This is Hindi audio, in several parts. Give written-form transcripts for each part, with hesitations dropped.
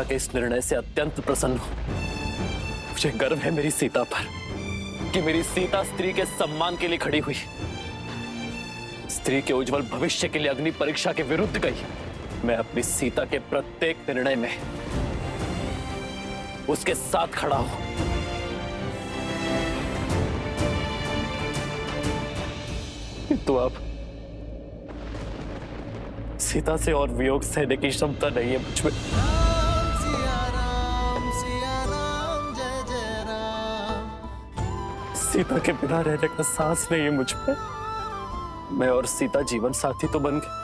के इस निर्णय से अत्यंत प्रसन्न हूं। मुझे गर्व है मेरी सीता पर कि मेरी सीता स्त्री के सम्मान के लिए खड़ी हुई, स्त्री के उज्जवल भविष्य के लिए अग्नि परीक्षा के विरुद्ध गई। मैं अपनी सीता के प्रत्येक निर्णय में उसके साथ खड़ा हूं। किंतु अब सीता से और वियोग सहने की क्षमता नहीं है मुझ में। सीता के बिना रहने का साहस नहीं है मुझ में। मैं और सीता जीवन साथी तो बन गए,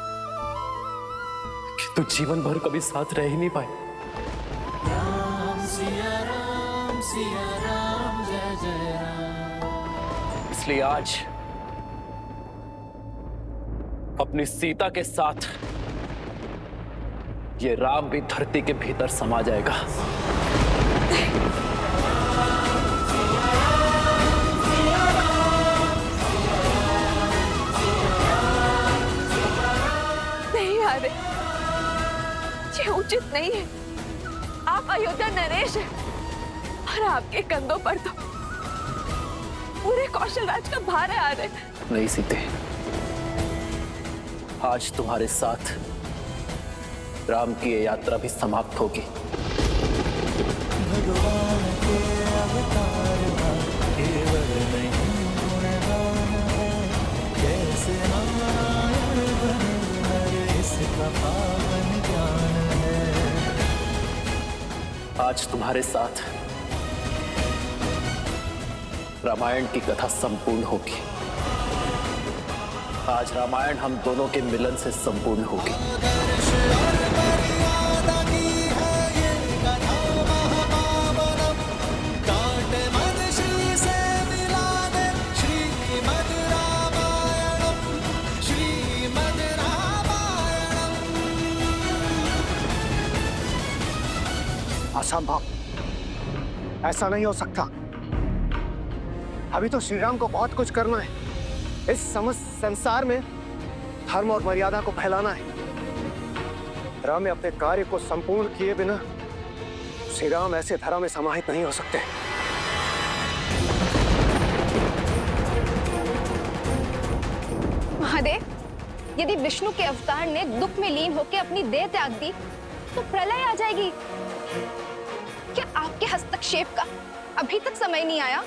किंतु जीवन भर कभी साथ रह ही नहीं पाए। इसलिए आज अपनी सीता के साथ ये राम भी धरती के भीतर समा जाएगा। नहीं आरे, ये उचित नहीं है। आप अयोध्या नरेश हैं और आपके कंधों पर तो पूरे कौशल राज का भार है आरे। नहीं सीते, आज तुम्हारे साथ राम की ये यात्रा भी समाप्त होगी। भगवान के अवतार केवल नहीं गुणगान है, कैसे नारायण बन नर इसका पावन ज्ञान है। आज तुम्हारे साथ रामायण की कथा संपूर्ण होगी। आज रामायण हम दोनों के मिलन से संपूर्ण होगी। असंभव, ऐसा नहीं हो सकता। अभी तो श्री राम को बहुत कुछ करना है। इस समस्त संसार में धर्म और मर्यादा को फैलाना है। राम में अपने कार्य को संपूर्ण किए बिना श्री राम ऐसे धरा में समाहित नहीं हो सकते। महादेव, यदि विष्णु के अवतार ने दुख में लीन होकर अपनी देह त्याग दी तो प्रलय आ जाएगी। क्या आपके हस्तक्षेप का अभी तक समय नहीं आया?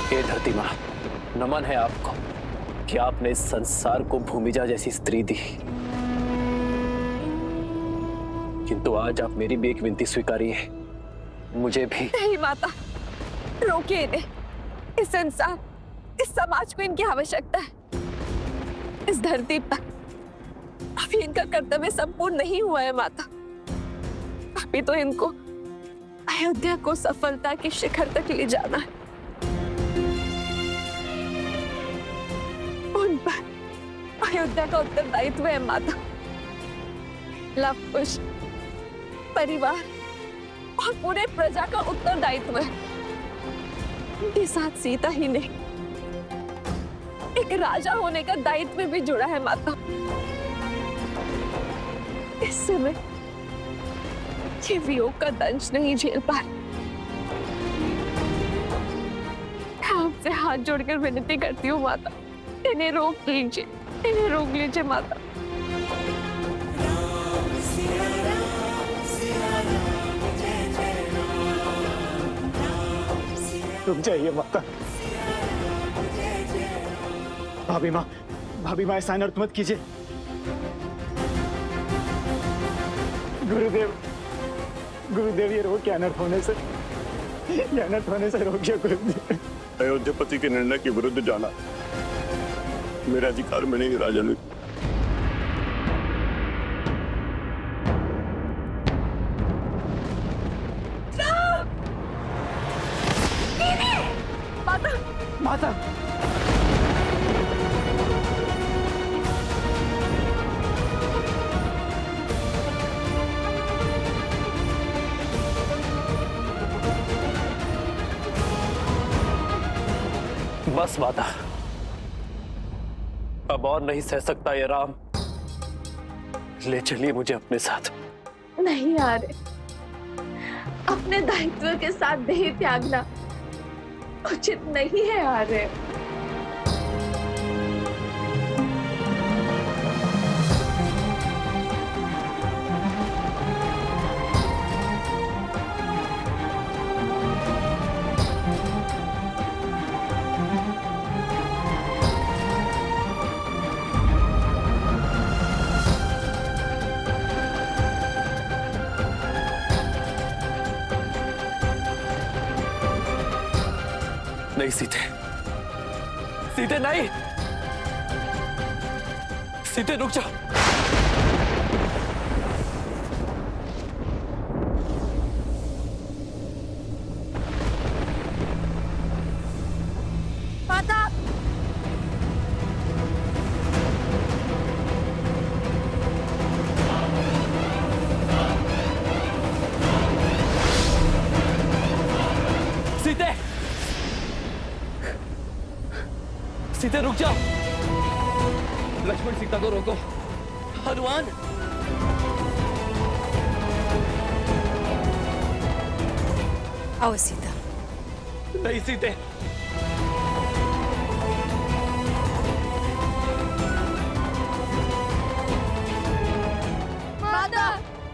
हे धरती मां, नमन है आपको कि आपने इस संसार को भूमिजा जैसी स्त्री दी। किंतु आज आप मेरी भी एक विनती स्वीकारिए। मुझे भी। नहीं माता, रोकिए इन्हें। इस संसार, इस समाज को इनकी आवश्यकता है। इस धरती पर अभी इनका कर्तव्य संपूर्ण नहीं हुआ है माता। अभी तो इनको अयोध्या को सफलता के शिखर तक ले जाना है। उन पर अयोध्या का उत्तरदायित्व है माता। लव कुश, परिवार और पूरे प्रजा का उत्तरदायित्व है। उनके साथ सीता ही नहीं, एक राजा होने का दायित्व भी जुड़ा है माता। इस समय ये वियोग का दंश नहीं झेल पा रही। आपसे हाथ जोड़कर विनती करती हूँ माता, इन्हें रोक लीजिए, इन्हें रोक लीजिए माता। रुक जाइए माता। भाभी माँ ऐसा अनर्थ मत कीजिए। गुरुदेव ये रोक, अनर्थ होने से, ये अनर्थ होने से रोकिए गुरुदेव। अयोध्यापति के निर्णय के विरुद्ध जाना मेरे अधिकार में नहीं राजन। माता, माता, बस माता, अब और नहीं सह सकता ये राम। ले चलिए मुझे अपने साथ। नहीं आ रहे। अपने दायित्व के साथ देह त्यागना उचित नहीं है आ रहे। नहीं सीते, सीते नहीं, सीते रुक जाओ। माता, सीते, सीते रुक जाओ। लक्ष्मण सीता को रोको। हनुमान, आओ सीता। नहीं सीते, माता,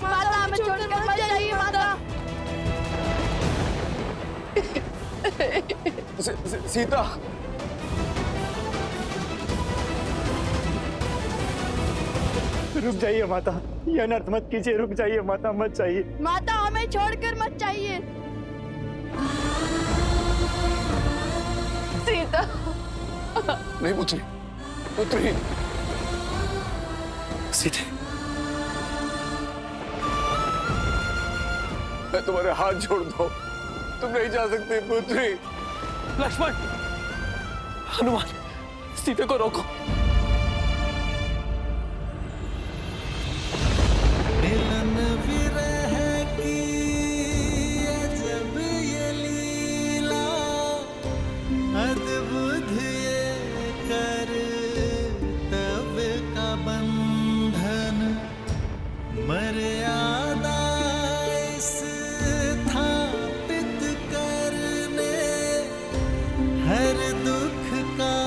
माता हमें छोड़कर मत जाइए माता। सीता, रुक जाइए माता, ये अनर्थ मत कीजिए, रुक जाइए माता, मत जाइए। माता हमें छोड़कर मत जाइए। सीता, नहीं पुत्री, पुत्री। सीते, मैं तुम्हारे हाथ जोड़ दो, तुम नहीं जा सकती पुत्री। लक्ष्मण, हनुमान, सीते को रोको। मिलन विरह की अजब ये लीला, अद्भुत ये कर्तव्य का बंधन, मर्यादा स्थापित करने, हर दुख का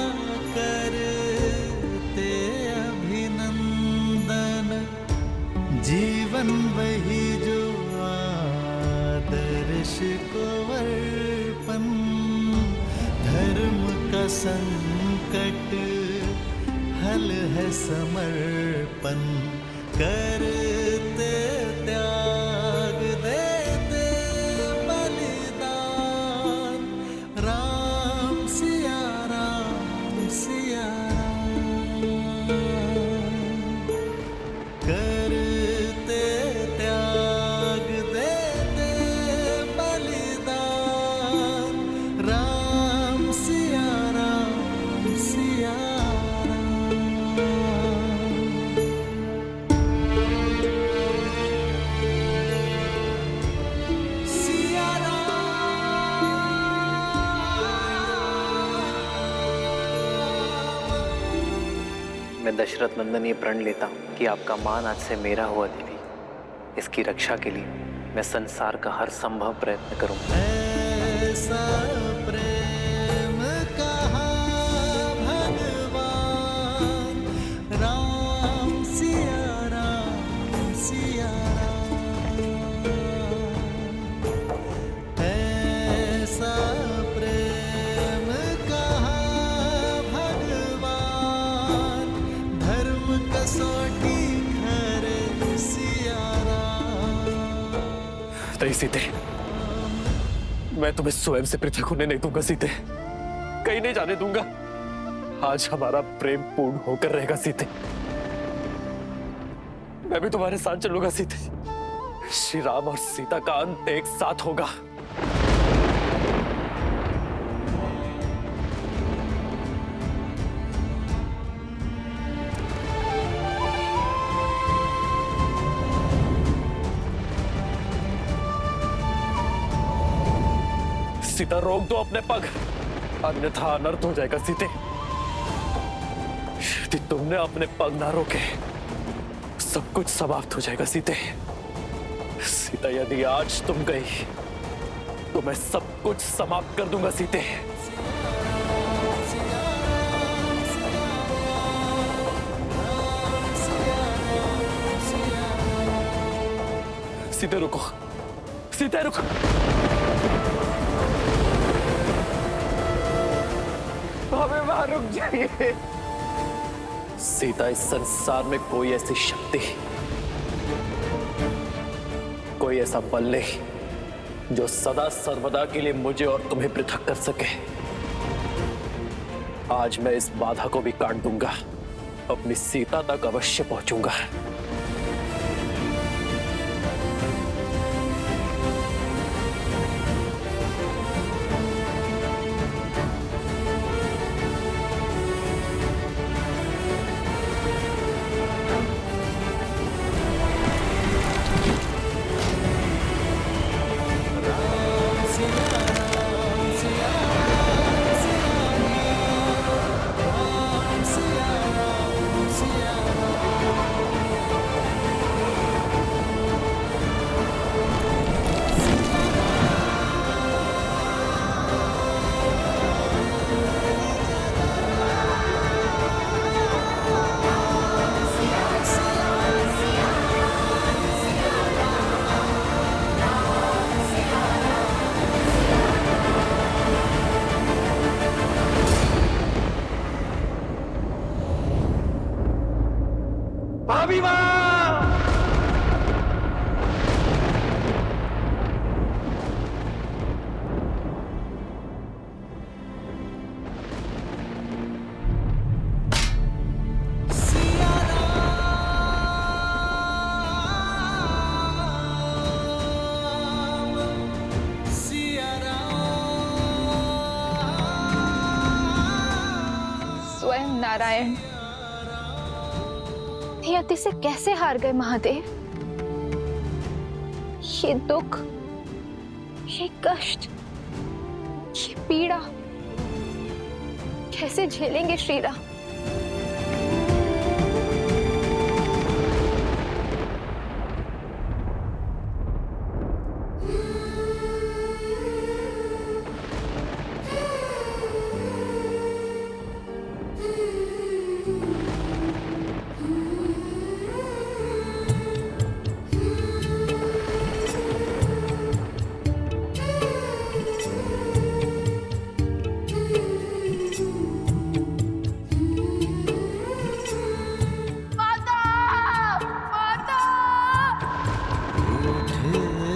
करते अभिनंदन, जीवन वही जो आदर्श को अर्पण, धर्म का संकट हल है समर्पण, करते त्याग देते बलिदान, राम सिया राम सिया राम, करते त्याग देते बलिदान, राम सिया राम सिया राम। सिया राम। मैं दशरथ नंदन ये प्रण लेता हूँ कि आपका मान आज से मेरा हुआ देवी। इसकी रक्षा के लिए मैं संसार का हर संभव प्रयत्न करूंगा। ऐसा प्रेम कहा भगवान, राम सिया राम सिया राम। ऐसा प्रेम कहा भगवान, धर्म कसौटी खरे सिया राम। नहीं सीते, मैं तुम्हें स्वयं से पृथक होने नहीं दूंगा सीते, कहीं नहीं जाने दूंगा। आज हमारा प्रेम पूर्ण होकर रहेगा सीते। मैं भी तुम्हारे साथ चलूंगा सीते। श्री राम और सीता का अंत एक साथ होगा। सीता रोक दो अपने पग, अन्यथा अनर्थ हो जाएगा सीते। यदि तुमने अपने पग ना रोके, सब कुछ समाप्त हो जाएगा सीते। सीता, यदि आज तुम गई तो मैं सब कुछ समाप्त कर दूंगा सीते। सीते रुको, सीते रुको। हमें वहां रुक जाइए। सीता, इस संसार में कोई ऐसी शक्ति, कोई ऐसा बल नहीं जो सदा सर्वदा के लिए मुझे और तुम्हें पृथक कर सके। आज मैं इस बाधा को भी काट दूंगा, अपनी सीता तक अवश्य पहुंचूंगा। भाभी माँ! स्वयं नारायण नियति से कैसे हार गए महादेव। ये दुख, ये कष्ट, ये पीड़ा कैसे झेलेंगे श्री राम।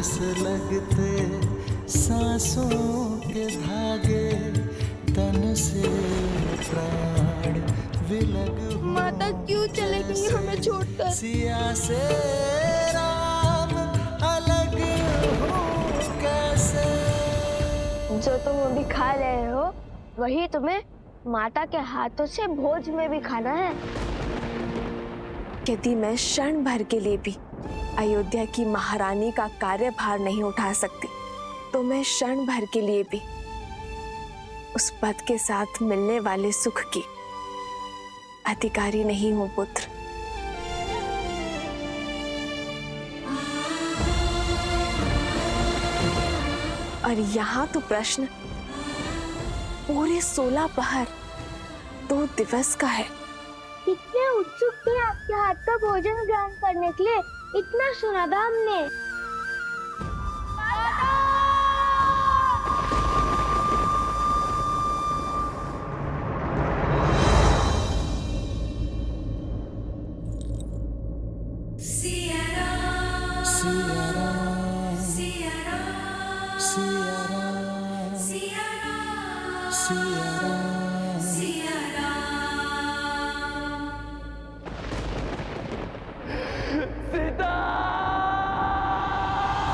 ठेस लगते सांसों के धागे, तन से प्राण विलग हो। माता क्यों चले गई हमें छोड़कर। सिया से राम अलग हो कैसे। जो तुम अभी खा रहे हो वही तुम्हें माता के हाथों से भोज में भी खाना है। यदि मैं क्षण भर के लिए भी अयोध्या की महारानी का कार्यभार नहीं उठा सकती तो मैं क्षण भर के लिए भी उस पद के साथ मिलने वाले सुख की अधिकारी नहीं हूं पुत्र। और यहाँ तो प्रश्न पूरे 16 पहर 2 दिवस का है। इतने उत्सुक थे आपके हाथ का भोजन ग्रहण करने के लिए, इतना सुना था हमने। सिया राम, सिया राम, सिया राम, सिया राम, सिया राम, सिया राम, सिया राम। सीता!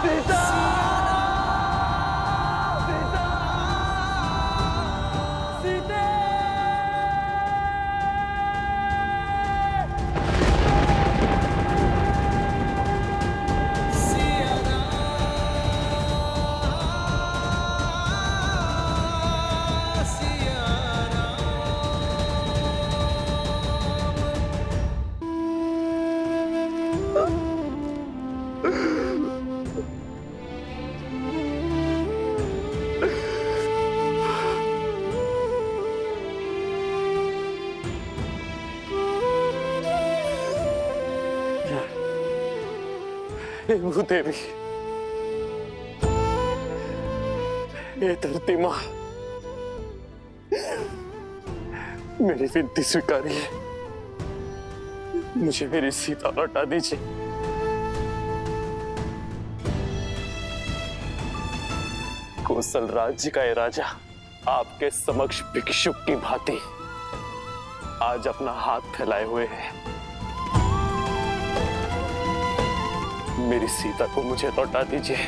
सीता! सीता! सीते! हे भूदेवी, हे धरती माँ, मेरी विनती स्वीकारिए, मुझे मेरी सीता लौटा दीजिए। कौशल राज्य का ये राजा आपके समक्ष भिक्षुक की भांति आज अपना हाथ फैलाए हुए है। मेरी सीता को मुझे लौटा दीजिए।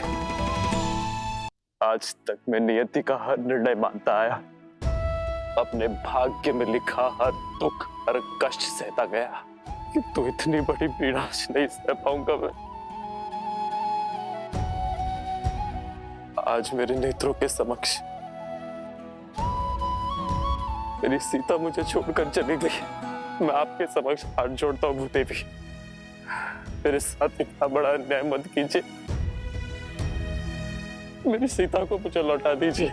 आज तक मैं नियति का हर निर्णय मानता आया, अपने भाग्य में लिखा हर दुख, हर कष्ट सहता गया, किंतु इतनी बड़ी पीड़ा नहीं सह पाऊंगा मैं। आज मेरे नेत्रों के समक्ष मेरी सीता मुझे छोड़कर चली गई। मैं आपके समक्ष हाथ जोड़ता हूँ भूदेवी, मेरे साथ इतना बड़ा अन्याय मत कीजिए। मेरी सीता को मुझे लौटा दीजिए।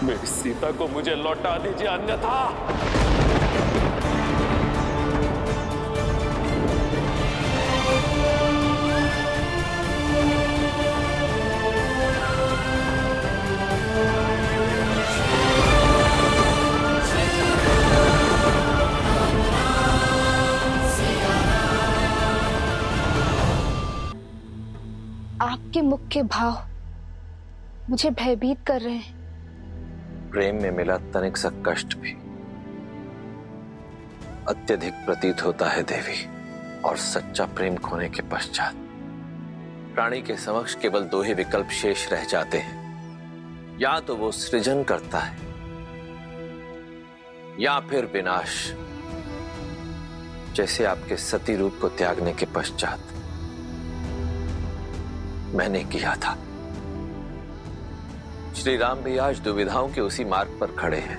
मेरी सीता को मुझे लौटा दीजिए, अन्यथा आपके मुख के भाव मुझे भयभीत कर रहे हैं। प्रेम में मिला तनिक सा कष्ट भी अत्यधिक प्रतीत होता है देवी, और सच्चा प्रेम खोने के पश्चात प्राणी के समक्ष केवल दो ही विकल्प शेष रह जाते हैं। या तो वो सृजन करता है या फिर विनाश, जैसे आपके सती रूप को त्यागने के पश्चात मैंने किया था। श्री राम भी आज दुविधाओं के उसी मार्ग पर खड़े हैं।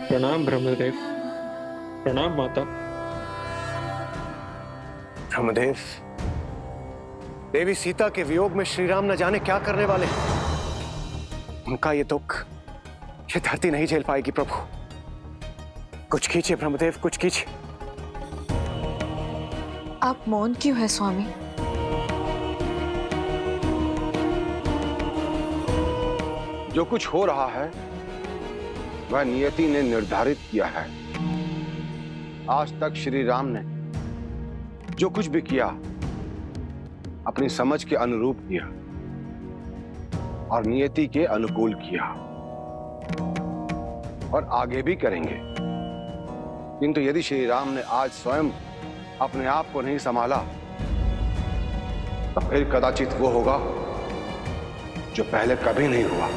प्रणाम ब्रह्मदेव। प्रणाम माता। ब्रह्मदेव, देवी सीता के वियोग में श्री राम न जाने क्या करने वाले हैं। उनका ये दुख ये धरती नहीं झेल पाएगी प्रभु। कुछ कीजिए ब्रह्मदेव, कुछ कीजिए। आप मौन क्यों है स्वामी? जो कुछ हो रहा है वह नियति ने निर्धारित किया है। आज तक श्री राम ने जो कुछ भी किया अपनी समझ के अनुरूप किया और नियति के अनुकूल किया, और आगे भी करेंगे। किंतु यदि श्री राम ने आज स्वयं अपने आप को नहीं संभाला तो फिर कदाचित वो होगा जो पहले कभी नहीं हुआ।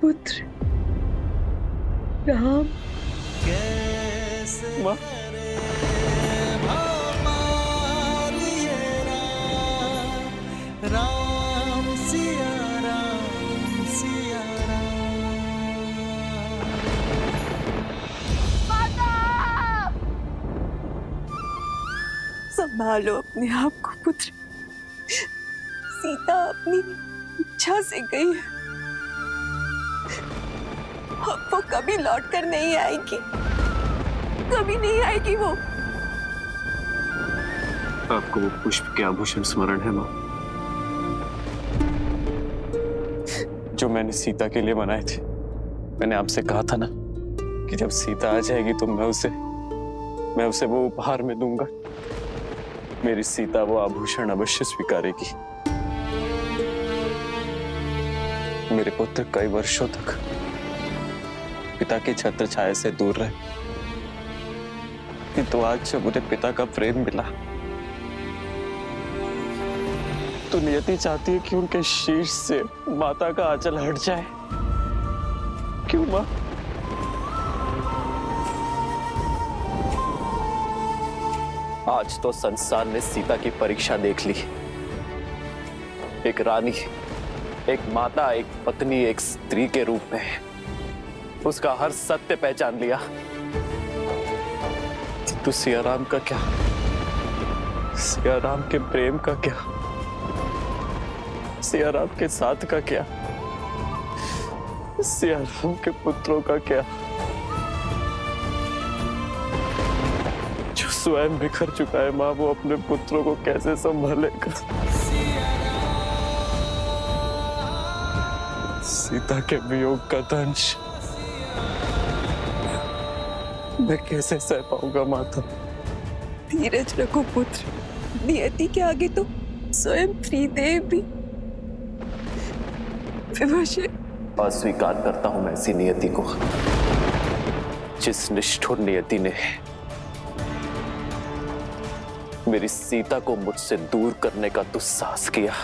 पुत्र राम। माँ, राम सिया राम सिया संभालो अपने आप को पुत्र। सीता अपनी इच्छा से गई है, अब वो कभी लौट कर नहीं आएगी, कभी नहीं आएगी वो। आपको वो पुष्प के आभूषण स्मरण है माँ, जो मैंने सीता के लिए बनाए थे। मैंने आपसे कहा था ना कि जब सीता आ जाएगी तो मैं उसे वो उपहार में दूंगा। मेरी सीता वो आभूषण अवश्य स्वीकारेगी। मेरे पुत्र कई वर्षों तक पिता की छत्र छाया से दूर रहे, किंतु आज जब उन्हें पिता का प्रेम मिला तो नियति चाहती है कि उनके शीश से माता का आंचल हट जाए। क्यों मां? आज तो संसार ने सीता की परीक्षा देख ली। एक रानी, एक माता, एक पत्नी, एक स्त्री के रूप में उसका हर सत्य पहचान लिया। तो सियाराम का क्या? सियाराम के प्रेम का क्या? सियाराम के साथ का क्या? सियाराम के पुत्रों का क्या, जो स्वयं बिखर चुका है माँ, वो अपने पुत्रों को कैसे संभालेगा? सीता के वियोग का दंश मैं कैसे सह पाऊंगा माता? धीरज रखो पुत्र, नियति के आगे तो स्वयं त्रिदेव भी विवश है। अस्वीकार करता हूं मैं ऐसी नियति को, जिस निष्ठुर नियति ने मेरी सीता को मुझसे दूर करने का दुस्साहस किया।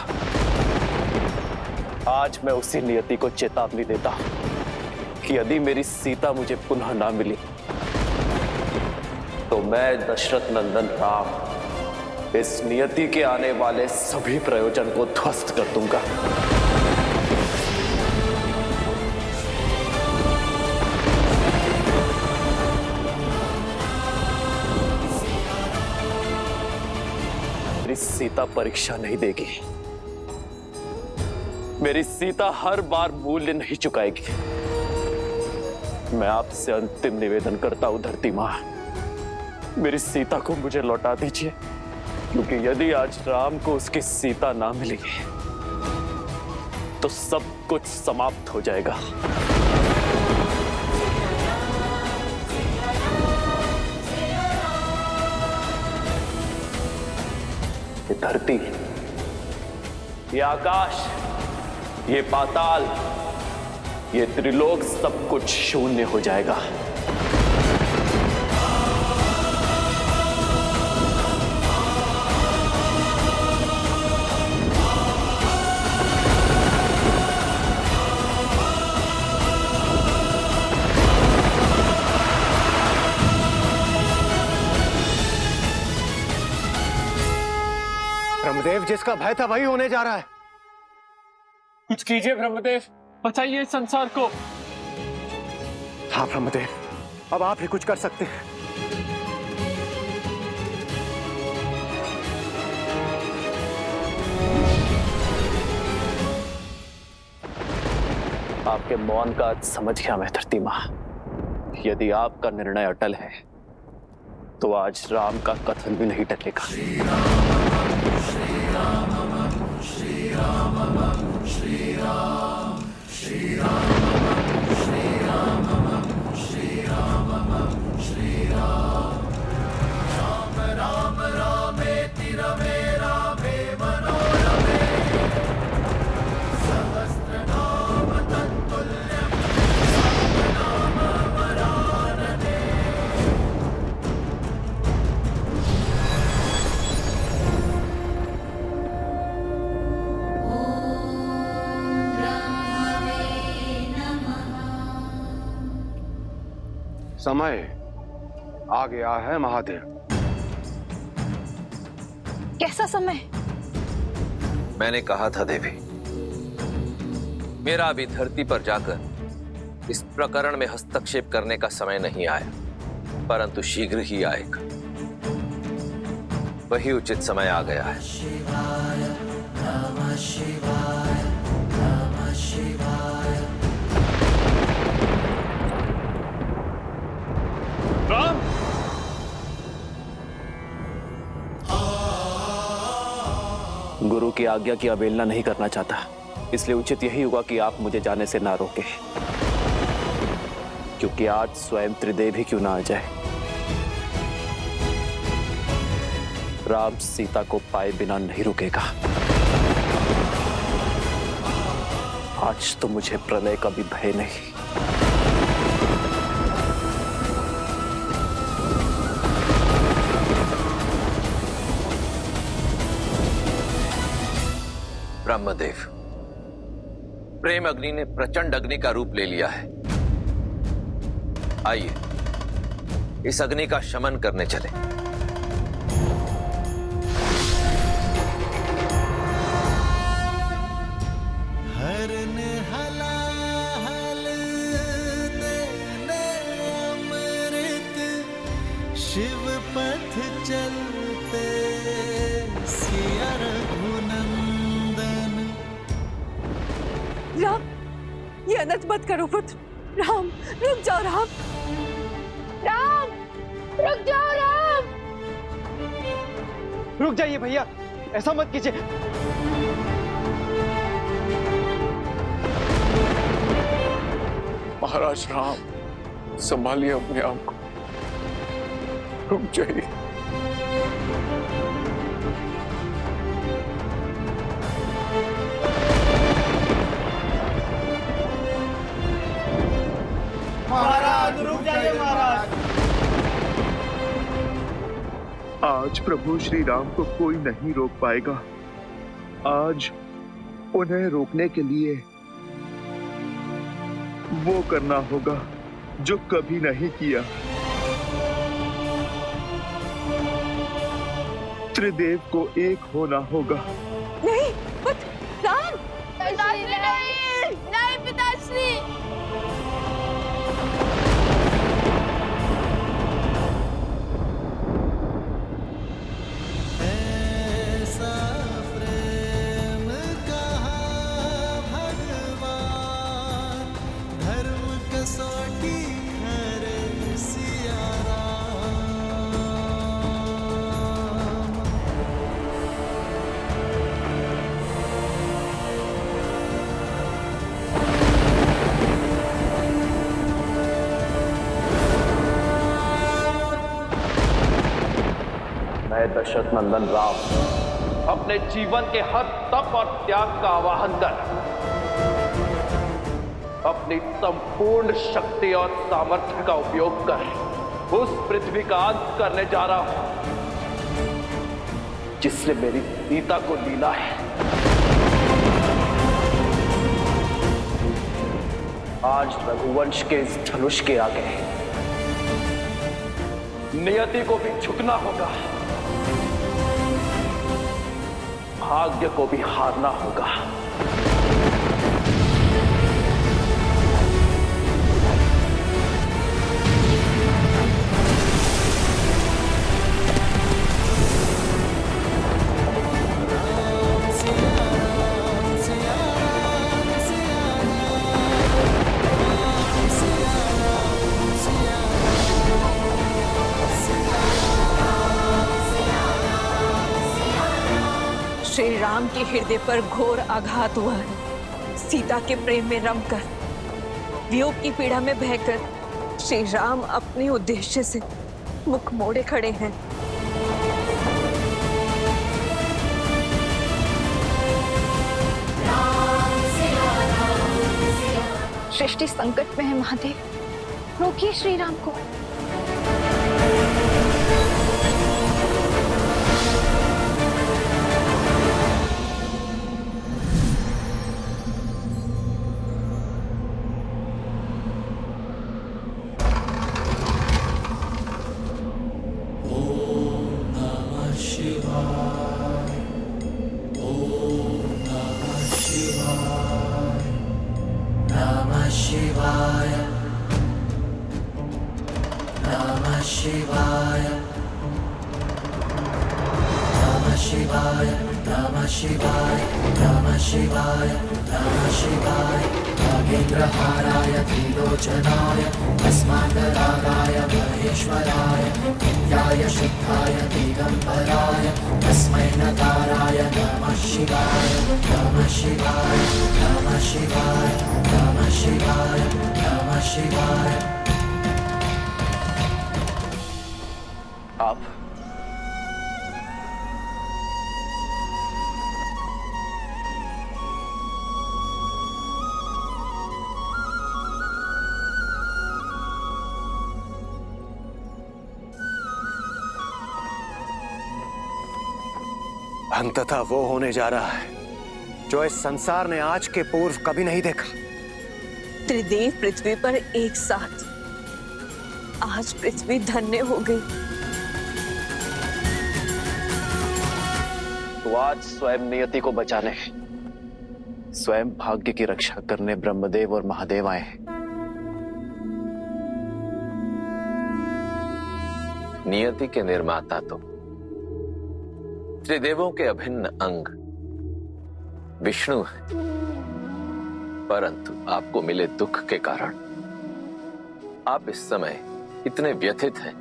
आज मैं उसी नियति को चेतावनी देता हूं कि यदि मेरी सीता मुझे पुनः ना मिली तो मैं दशरथ नंदन राम इस नियति के आने वाले सभी प्रयोजन को ध्वस्त कर दूंगा। मेरी सीता परीक्षा नहीं देगी, मेरी सीता हर बार मूल्य नहीं चुकाएगी। मैं आपसे अंतिम निवेदन करता हूं धरती मां, मेरी सीता को मुझे लौटा दीजिए, क्योंकि यदि आज राम को उसकी सीता ना मिलेगी तो सब कुछ समाप्त हो जाएगा। ये धरती, ये आकाश, ये पाताल, ये त्रिलोक सब कुछ शून्य हो जाएगा। ब्रह्मदेव, जिसका भय था वही होने जा रहा है। कुछ कीजिए ब्रह्मदेव, बचाइए इस संसार को। हाँ ब्रह्मदेव, अब आप ही कुछ कर सकते हैं। आपके मौन का अर्थ समझ गया मैं धरती मां। यदि आपका निर्णय अटल है तो आज राम का कथन भी नहीं टलेगा। श्री राम श्री राम श्री राम श्री राम श्री राम श्री राम श्री राम श्री राम राम राम रामेति रमे रामे मनोरमे सहस्रनाम तत्तुल्यं नाम वरानने। समय आ गया है महादेव। कैसा समय? मैंने कहा था देवी, मेरा अभी धरती पर जाकर इस प्रकरण में हस्तक्षेप करने का समय नहीं आया, परंतु शीघ्र ही आएगा। वही उचित समय आ गया है। शिवाय नमः शिवाय नमः शिवाय। राम, गुरु की आज्ञा की अवहेलना नहीं करना चाहता, इसलिए उचित यही होगा कि आप मुझे जाने से ना रोकें, क्योंकि आज स्वयं त्रिदेव ही क्यों ना आ जाए, राम सीता को पाए बिना नहीं रुकेगा। आज तो मुझे प्रलय का भी भय नहीं। ब्रह्मदेव, प्रेम अग्नि ने प्रचंड अग्नि का रूप ले लिया है। आइए इस अग्नि का शमन करने चले। हरन हला हल दे शिव पथ चलते सिया रघुनंदन। राम, ये अनर्थ मत करो पुत्र। राम, रुक जाओ राम। राम, रुक जाओ राम। रुक जाइए भैया, ऐसा मत कीजिए। महाराज राम, संभालिए अपने आप को, रुक जाइए। महाराज रुक जाइए महाराज। आज प्रभु श्री राम को कोई नहीं रोक पाएगा। आज उन्हें रोकने के लिए वो करना होगा जो कभी नहीं किया। त्रिदेव को एक होना होगा। नहीं पुत्र, राम। पिताश्री नहीं, नहीं पिताश्री। ऐसा प्रेम कहा भगवान, धर्म कसौटी हरे सिया राम। मैं दशरथ नंदन राम अपने जीवन के हर तप और त्याग का आवाहन कर अपनी संपूर्ण शक्ति और सामर्थ्य का उपयोग कर उस पृथ्वी का अंत करने जा रहा हूं जिसने मेरी सीता को लीला है। आज रघुवंश के इस धनुष के आगे नियति को भी झुकना होगा, भाग्य को भी हारना होगा। श्री राम के हृदय पर घोर आघात हुआ है। सीता के प्रेम में रमकर, वियोग की पीड़ा में बहकर श्री राम अपने उद्देश्य से मुख मोड़े खड़े हैं। सृष्टि संकट में है महादेव, रोकिए श्री राम को। शिवाय नमः शिवाय नमः शिवाय नमः शिवाय नमः शिवाय नमः शिवाय नागेन्द्रहाराय त्रिलोचनाय तस्मान्तरागाय महेश्वराय नित्याय शुद्धाय दिगम्बराय तस्मै नकाराय नमः शिवाय नमः शिवाय नमः शिवाय नमः शिवाय नमः शिवाय। आप अंततः वो होने जा रहा है जो इस संसार ने आज के पूर्व कभी नहीं देखा। त्रिदेव पृथ्वी पर एक साथ, आज पृथ्वी धन्य हो गई। तो आज स्वयं नियति को बचाने, स्वयं भाग्य की रक्षा करने ब्रह्मदेव और महादेव आए हैं। नियति के निर्माता तो त्रिदेवों के अभिन्न अंग विष्णु है, परंतु आपको मिले दुख के कारण आप इस समय इतने व्यथित हैं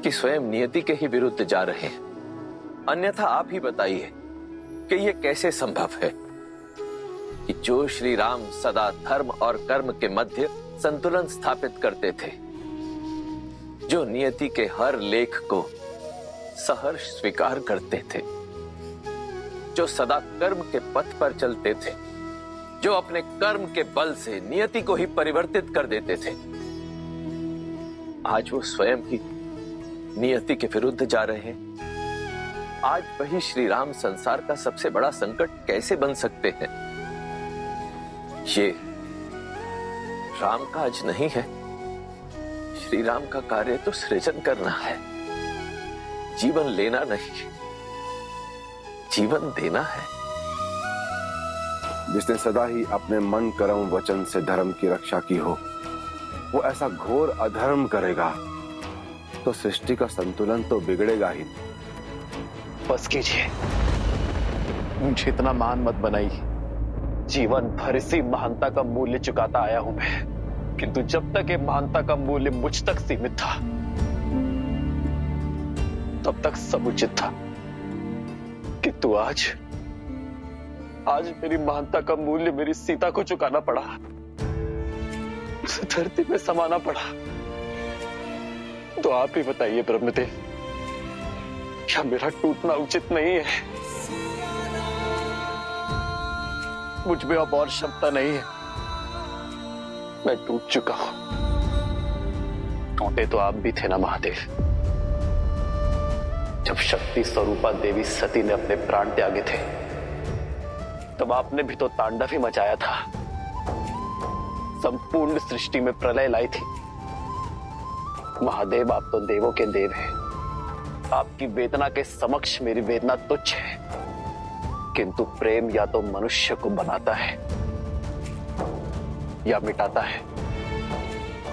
कि स्वयं नियति के ही विरुद्ध जा रहे हैं। अन्यथा आप ही बताइए कि यह कैसे संभव है कि जो श्री राम सदा धर्म और कर्म के मध्य संतुलन स्थापित करते थे, जो नियति के हर लेख को सहर्ष स्वीकार करते थे, जो सदा कर्म के पथ पर चलते थे, जो अपने कर्म के बल से नियति को ही परिवर्तित कर देते थे, आज वो स्वयं ही नियति के विरुद्ध जा रहे हैं। आज वही श्री राम संसार का सबसे बड़ा संकट कैसे बन सकते हैं? ये राम काज नहीं है। श्री राम का कार्य तो सृजन करना है, जीवन लेना नहीं, जीवन देना है। जिसने सदा ही अपने मन कर्म वचन से धर्म की रक्षा की हो, वो ऐसा घोर अधर्म करेगा तो सृष्टि का संतुलन तो बिगड़ेगा ही। बस कीजिए, मुझे इतना महान मत बनाइए। जीवन भर इसी महानता का मूल्य चुकाता आया हूं मैं, किंतु जब तक ये महानता का मूल्य मुझ तक सीमित था, तब तक सब उचित था। किंतु आज मेरी महानता का मूल्य मेरी सीता को चुकाना पड़ा, उसे धरती में समाना पड़ा। तो आप ही बताइए ब्रह्मदेव, क्या मेरा टूटना उचित नहीं है? मुझ में अब और क्षमता नहीं है, मैं टूट चुका हूं। टूटे तो आप भी थे ना महादेव, जब शक्ति स्वरूपा देवी सती ने अपने प्राण त्यागे थे, तब आपने भी तो तांडव ही मचाया था, संपूर्ण सृष्टि में प्रलय लाई थी। महादेव, आप तो देवों के देव हैं, आपकी वेदना के समक्ष मेरी वेदना तुच्छ है। किंतु प्रेम या तो मनुष्य को बनाता है या मिटाता है,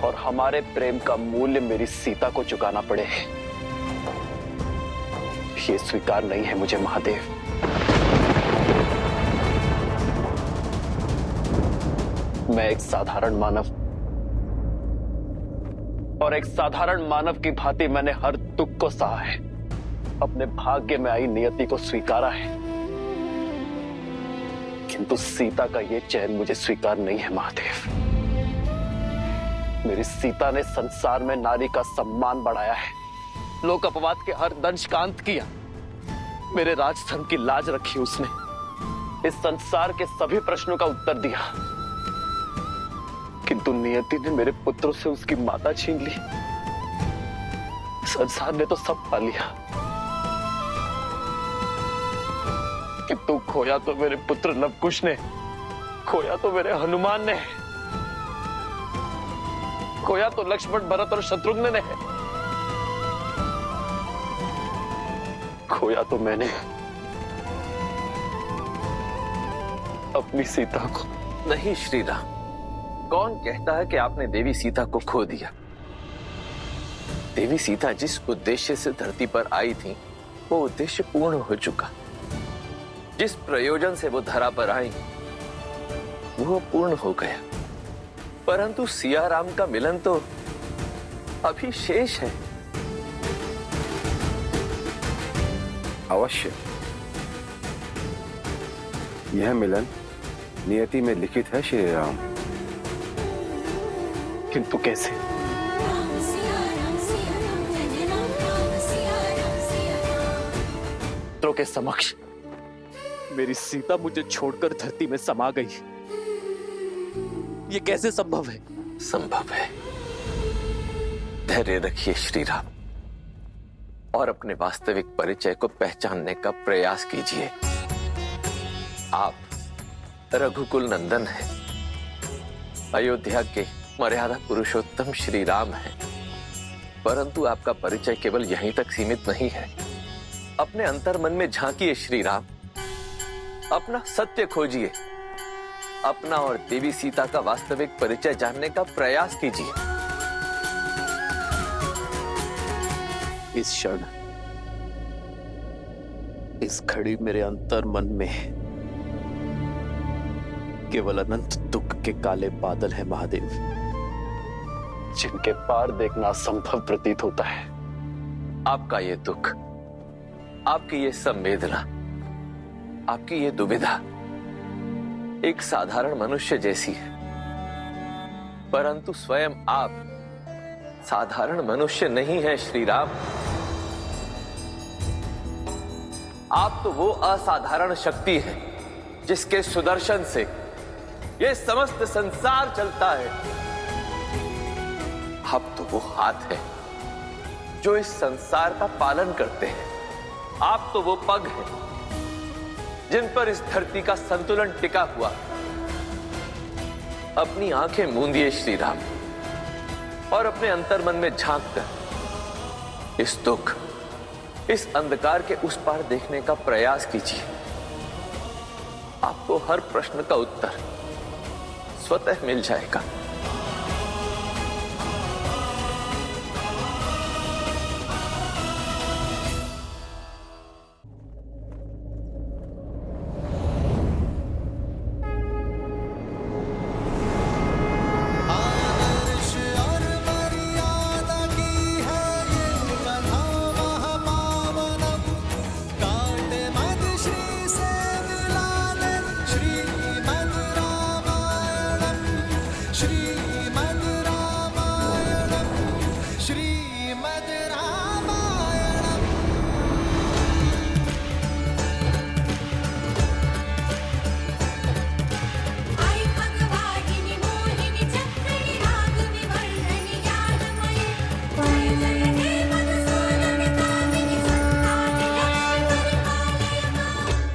और हमारे प्रेम का मूल्य मेरी सीता को चुकाना पड़े। ये स्वीकार नहीं है मुझे महादेव। मैं एक साधारण मानव, और एक साधारण मानव की भांति मैंने हर दुख को सहा है, अपने भाग्य में आई नियति को स्वीकारा है। किंतु सीता का यह चैन मुझे स्वीकार नहीं है महादेव। मेरी सीता ने संसार में नारी का सम्मान बढ़ाया है, लोक अपवाद के हर दंश का अंत किया, मेरे राजधर्म की लाज रखी उसने, इस संसार के सभी प्रश्नों का उत्तर दिया। किंतु नियति ने मेरे पुत्रों से उसकी माता छीन ली। संसार ने तो सब पा लिया, किंतु खोया तो मेरे पुत्र लवकुश ने, खोया तो मेरे हनुमान ने, खोया तो लक्ष्मण, भरत और शत्रुघ्न ने, खोया तो मैंने अपनी सीता को। नहीं श्री राम, कौन कहता है कि आपने देवी सीता को खो दिया? देवी सीता जिस उद्देश्य से धरती पर आई थी, वो उद्देश्य पूर्ण हो चुका। जिस प्रयोजन से वो धरा पर आई, वो पूर्ण हो गया। परंतु सिया राम का मिलन तो अभी शेष है। अवश्य, यह मिलन नियति में लिखित है श्री राम। किंतु कैसे? पुत्रों के समक्ष मेरी सीता मुझे छोड़कर धरती में समा गई, ये कैसे संभव है? संभव है। धैर्य रखिए श्री राम, और अपने वास्तविक परिचय को पहचानने का प्रयास कीजिए। आप रघुकुल नंदन हैं, अयोध्या के मर्यादा पुरुषोत्तम श्री राम हैं, परंतु आपका परिचय केवल यहीं तक सीमित नहीं है। अपने अंतर मन में झांकिए श्री राम, अपना सत्य खोजिए, अपना और देवी सीता का वास्तविक परिचय जानने का प्रयास कीजिए। इस क्षण, इस घड़ी मेरे अंतर मन में केवल अनंत दुख के काले बादल हैं महादेव, जिनके पार देखना असंभव प्रतीत होता है। आपका ये दुख, आपकी ये संवेदना, आपकी ये दुविधा एक साधारण मनुष्य जैसी है, परंतु स्वयं आप साधारण मनुष्य नहीं है श्री राम। आप तो वो असाधारण शक्ति है जिसके सुदर्शन से ये समस्त संसार चलता है। आप तो वो हाथ है जो इस संसार का पालन करते हैं। आप तो वो पग हैं जिन पर इस धरती का संतुलन टिका हुआ। अपनी आंखें मूंदिए श्री राम और अपने अंतर्मन में झांक कर इस दुख, इस अंधकार के उस पार देखने का प्रयास कीजिए। आपको हर प्रश्न का उत्तर स्वतः मिल जाएगा। श्री